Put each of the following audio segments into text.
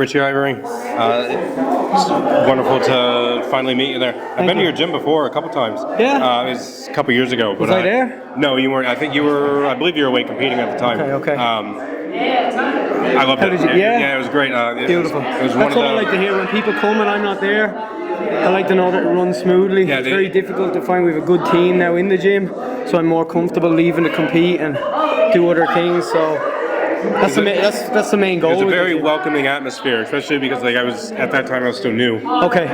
Richie Ivory. It's wonderful to finally meet you there. I've been to your gym before a couple times. Yeah? It was a couple years ago. But Was I there? No, you weren't. I think you were, I believe you were away competing at the time. Okay. I loved it. Yeah, it was great. Beautiful. That's what I like to hear when people come and I'm not there. I like to know that it runs smoothly. Yeah, it's very difficult to find. We have a good team now in the gym, so I'm more comfortable leaving to compete and do other things. So that's the main goal. It was a very welcoming atmosphere, especially because I was at that time I was still new. Okay.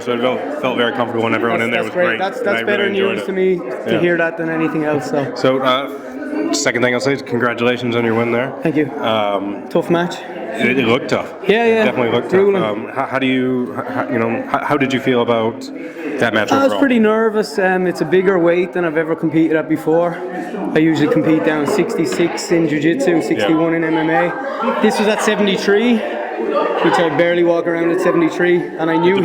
So it felt very comfortable and everyone in there was great. That's better news to me to hear that than anything else. So second thing I'll say is congratulations on your win there. Thank you. Tough match. It looked tough. Yeah. It definitely looked tough. How did you feel about that match overall? I was pretty nervous. It's a bigger weight than I've ever competed at before. I usually compete down 66 in Jiu-Jitsu, 61 in MMA. This was at 73, which I barely walk around at 73, and I knew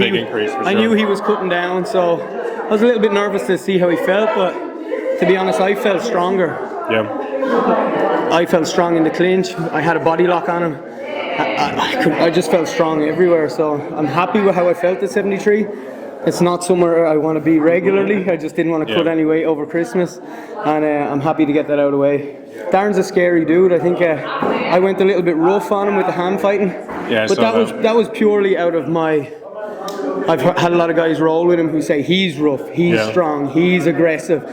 he was cutting down. So I was a little bit nervous to see how he felt, but to be honest, I felt stronger. Yeah. I felt strong in the clinch. I had a body lock on him. I just felt strong everywhere, so I'm happy with how I felt at 73. It's not somewhere I want to be regularly. I just didn't want to cut any weight over Christmas, and I'm happy to get that out of the way. Darren's a scary dude. I think I went a little bit rough on him with the hand fighting, but that was purely out of my. I've had a lot of guys roll with him who say he's rough, he's strong, he's aggressive.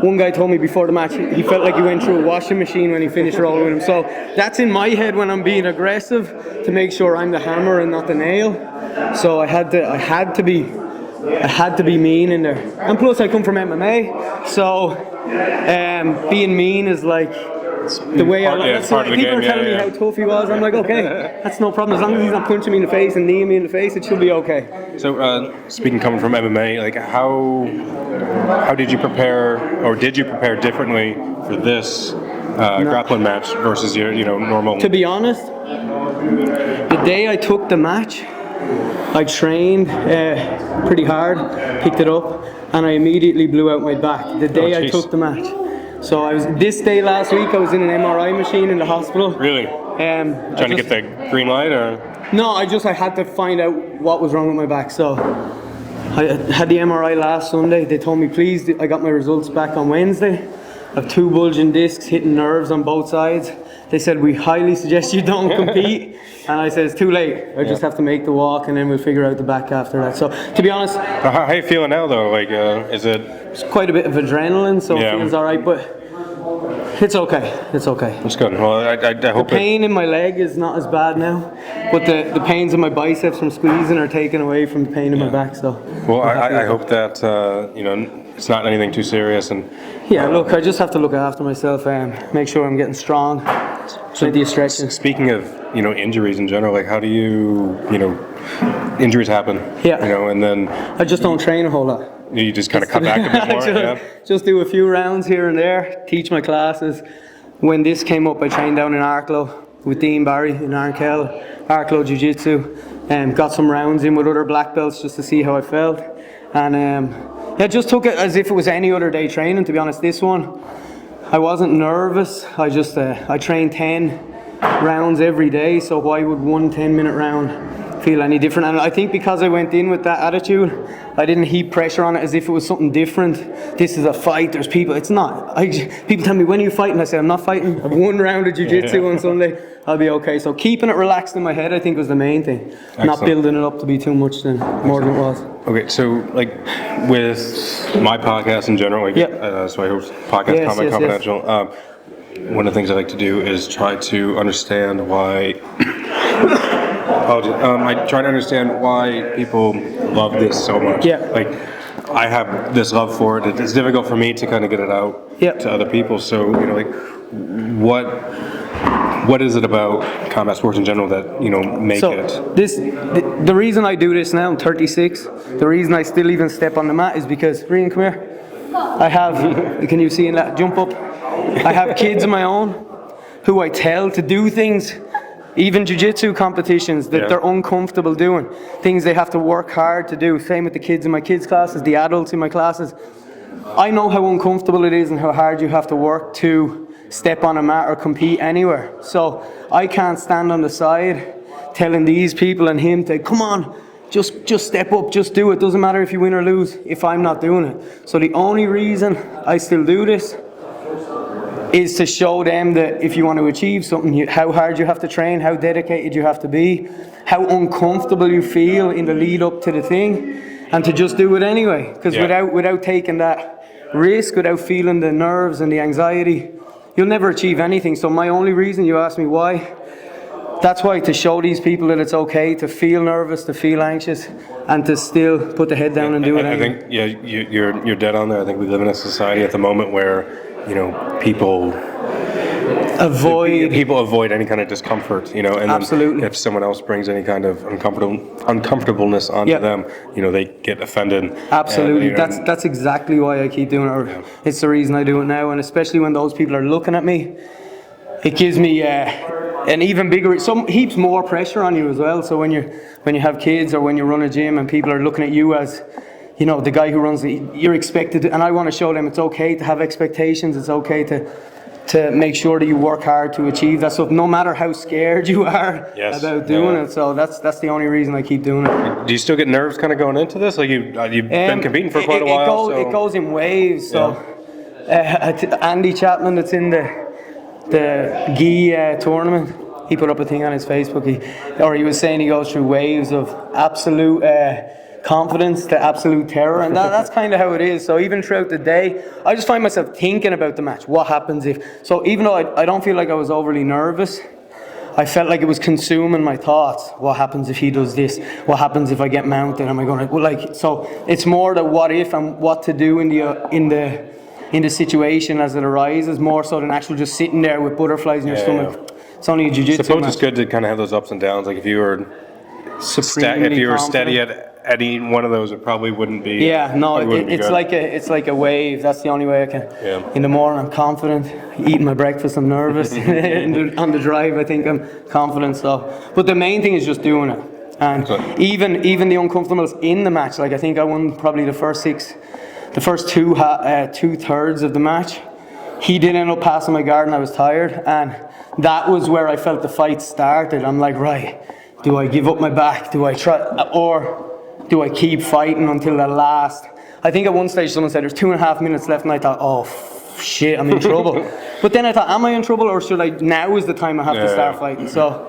One guy told me before the match he felt like he went through a washing machine when he finished rolling with him. So that's in my head when I'm being aggressive, to make sure I'm the hammer and not the nail. So I had to be mean in there. And plus I come from MMA, so being mean is like the way I like. So people are telling me how tough he was. I'm like, okay, that's no problem. As long as he's not punching me in the face and kneeing me in the face, it should be okay. So speaking coming from MMA, like how did you prepare, or did you prepare differently for this grappling match versus your normal? To be honest, the day I took the match, I trained pretty hard, picked it up, and I immediately blew out my back the day I took the match. So this day last week I was in an MRI machine in the hospital. Really? Trying to get the green light, or? No, I had to find out what was wrong with my back. So I had the MRI last Sunday. They told me, please, I got my results back on Wednesday. I have 2 bulging discs hitting nerves on both sides. They said, we highly suggest you don't compete. And I said, it's too late. I just have to make the walk, and then we'll figure out the back after that. So, to be honest... How are you feeling now, though? Like, is it... It's quite a bit of adrenaline, so it feels all right, but it's okay. It's okay. That's good. Well, I hope the pain in my leg is not as bad now, but the pains in my biceps from squeezing are taken away from the pain in my back, so... Well, I hope that, it's not anything too serious, and... Yeah, look, I just have to look after myself and make sure I'm getting strong. Plenty of stretching. Speaking of, injuries in general, like how do you, injuries happen? Yeah. And then... I just don't train a whole lot. You just kind of cut back a bit more, Just do a few rounds here and there, teach my classes. When this came up, I trained down in Arklow with Dean Barry in Arnkell, Arklow Jiu-Jitsu, and got some rounds in with other black belts just to see how I felt. And just took it as if it was any other day training, to be honest. This one, I wasn't nervous. I trained 10 rounds every day, so why would one 10-minute round feel any different? And I think because I went in with that attitude, I didn't heap pressure on it as if it was something different. This is a fight, there's people. It's not. People tell me, when are you fighting? I say, I'm not fighting. I've 1 round of jiu-jitsu on Sunday. I'll be okay. So keeping it relaxed in my head, I think, was the main thing. Excellent. Not building it up to be too much more than it was. Okay, so like with my podcast in general, so I host podcast Combat Confidential. One of the things I like to do is try to understand why. I try to understand why people love this so much. Yeah. Like, I have this love for it. It's difficult for me to kind of get it out to other people. So, what is it about combat sports in general that, make it? The reason I do this now, I'm 36, the reason I still even step on the mat is because, Rian, come here. I have, can you see in that, jump up? I have kids of my own who I tell to do things, even jiu-jitsu competitions that they're uncomfortable doing, things they have to work hard to do. Same with the kids in my kids' classes, the adults in my classes. I know how uncomfortable it is and how hard you have to work to step on a mat or compete anywhere. So I can't stand on the side telling these people and him to, come on, just step up, just do it. Doesn't matter if you win or lose if I'm not doing it. So the only reason I still do this is to show them that if you want to achieve something, how hard you have to train, how dedicated you have to be, how uncomfortable you feel in the lead up to the thing, and to just do it anyway. Because without taking that risk, without feeling the nerves and the anxiety, you'll never achieve anything. So my only reason, you ask me why, that's why, to show these people that it's okay to feel nervous, to feel anxious, and to still put the head down and do it anyway. I think you're dead on there. I think we live in a society at the moment where people avoid any kind of discomfort, and Absolutely. then if someone else brings any kind of uncomfortableness onto them, they get offended. Absolutely. That's exactly why I keep doing it. It's the reason I do it now, and especially when those people are looking at me, it gives me an even bigger, heaps more pressure on you as well. So when you have kids or when you run a gym and people are looking at you as, the guy who runs it, you're expected to, and I want to show them it's okay to have expectations. It's okay to make sure that you work hard to achieve that stuff, no matter how scared you are about doing it. So that's the only reason I keep doing it. Do you still get nerves kind of going into this? Like you've been competing for quite a while. It goes in waves. So Andy Chapman, that's in the GI tournament, he put up a thing on his Facebook. He was saying he goes through waves of absolute confidence to absolute terror, and that's kind of how it is. So even throughout the day, I just find myself thinking about the match. What happens if? So even though I don't feel like I was overly nervous, I felt like it was consuming my thoughts. What happens if he does this? What happens if I get mounted? Am I going to So it's more the what if and what to do in the situation as it arises, more so than actually just sitting there with butterflies in your stomach. It's only a jiu-jitsu I suppose match. it's good to kind of have those ups and downs. Like if you were steady at any one of those, it probably wouldn't be. It's like a wave. That's the only way I can. In the morning, I'm confident. Eating my breakfast, I'm nervous. On the drive, I think I'm confident. So, but the main thing is just doing it. And even the uncomfortableness in the match. Like I think I won probably the first two-thirds of the match. He did end up passing my guard, and I was tired. And that was where I felt the fight started. I'm like, right, do I give up my back? Do I try, or do I keep fighting until the last? I think at one stage someone said there's 2.5 minutes left, and I thought, oh shit, I'm in trouble. But then I thought, am I in trouble, or should I? Now is the time I have to start fighting. So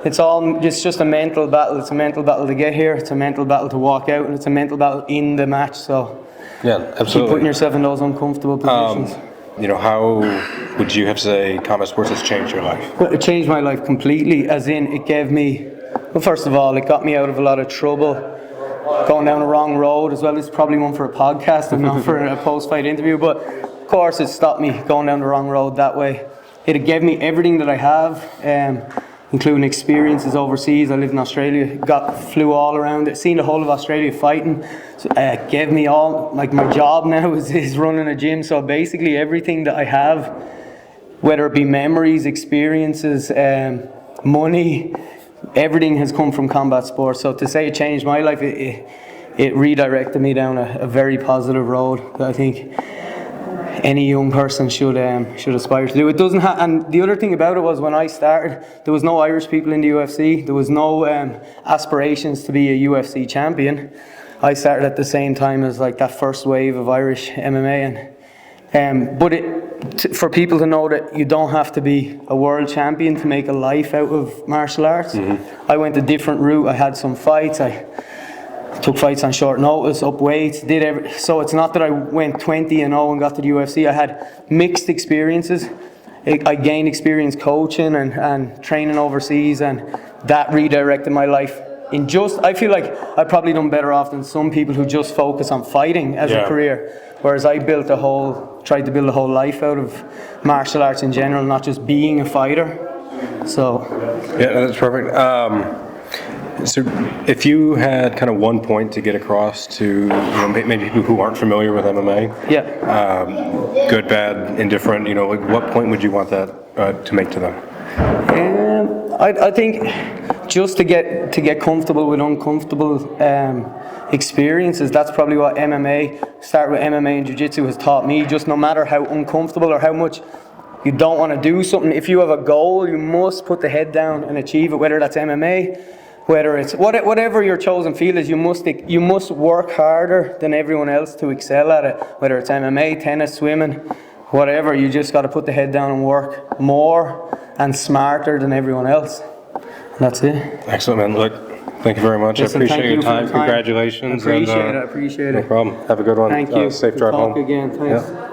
it's just a mental battle. It's a mental battle to get here. It's a mental battle to walk out, and it's a mental battle in the match. So absolutely. Keep putting yourself in those uncomfortable positions. How would you have to say combat sports has changed your life? Well, it changed my life completely, as in it gave me, well, first of all, it got me out of a lot of trouble going down the wrong road as well. It's probably one for a podcast and not for a post-fight interview, but of course it stopped me going down the wrong road that way. It gave me everything that I have, including experiences overseas. I lived in Australia, flew all around it, seen the whole of Australia fighting. So, gave me all, like my job now is running a gym. So basically everything that I have, whether it be memories, experiences, money, everything has come from combat sports. So to say it changed my life, it redirected me down a very positive road that I think any young person should aspire to do. It doesn't and the other thing about it was when I started, there was no Irish people in the UFC. There was no aspirations to be a UFC champion. I started at the same time as like that first wave of Irish MMA, but for people to know that you don't have to be a world champion to make a life out of martial arts. I went a different route. I had some fights. I took fights on short notice, up weights, so it's not that I went 20-0 and got to the UFC. I had mixed experiences. I gained experience coaching and training overseas, and that redirected my life. I feel like I've probably done better off than some people who just focus on fighting as a career, whereas I tried to build a whole life out of martial arts in general, not just being a fighter. So that's perfect. So if you had kind of one point to get across to maybe people who aren't familiar with MMA, good, bad, indifferent, like what point would you want that to make to them? I think just to get comfortable with uncomfortable experiences. That's probably what MMA and Jiu-Jitsu has taught me. Just no matter how uncomfortable or how much you don't want to do something. If you have a goal, you must put the head down and achieve it, whether that's MMA, whether it's whatever your chosen field is. You must work harder than everyone else to excel at it, whether it's MMA, tennis, swimming, whatever. You just got to put the head down and work more and smarter than everyone else. And that's it. Excellent, man. Look, thank you very much. Listen, I appreciate your time. time. Congratulations. I appreciate it. No problem. Have a good one. Thank you. Safe drive home. Again. Thanks. Yeah.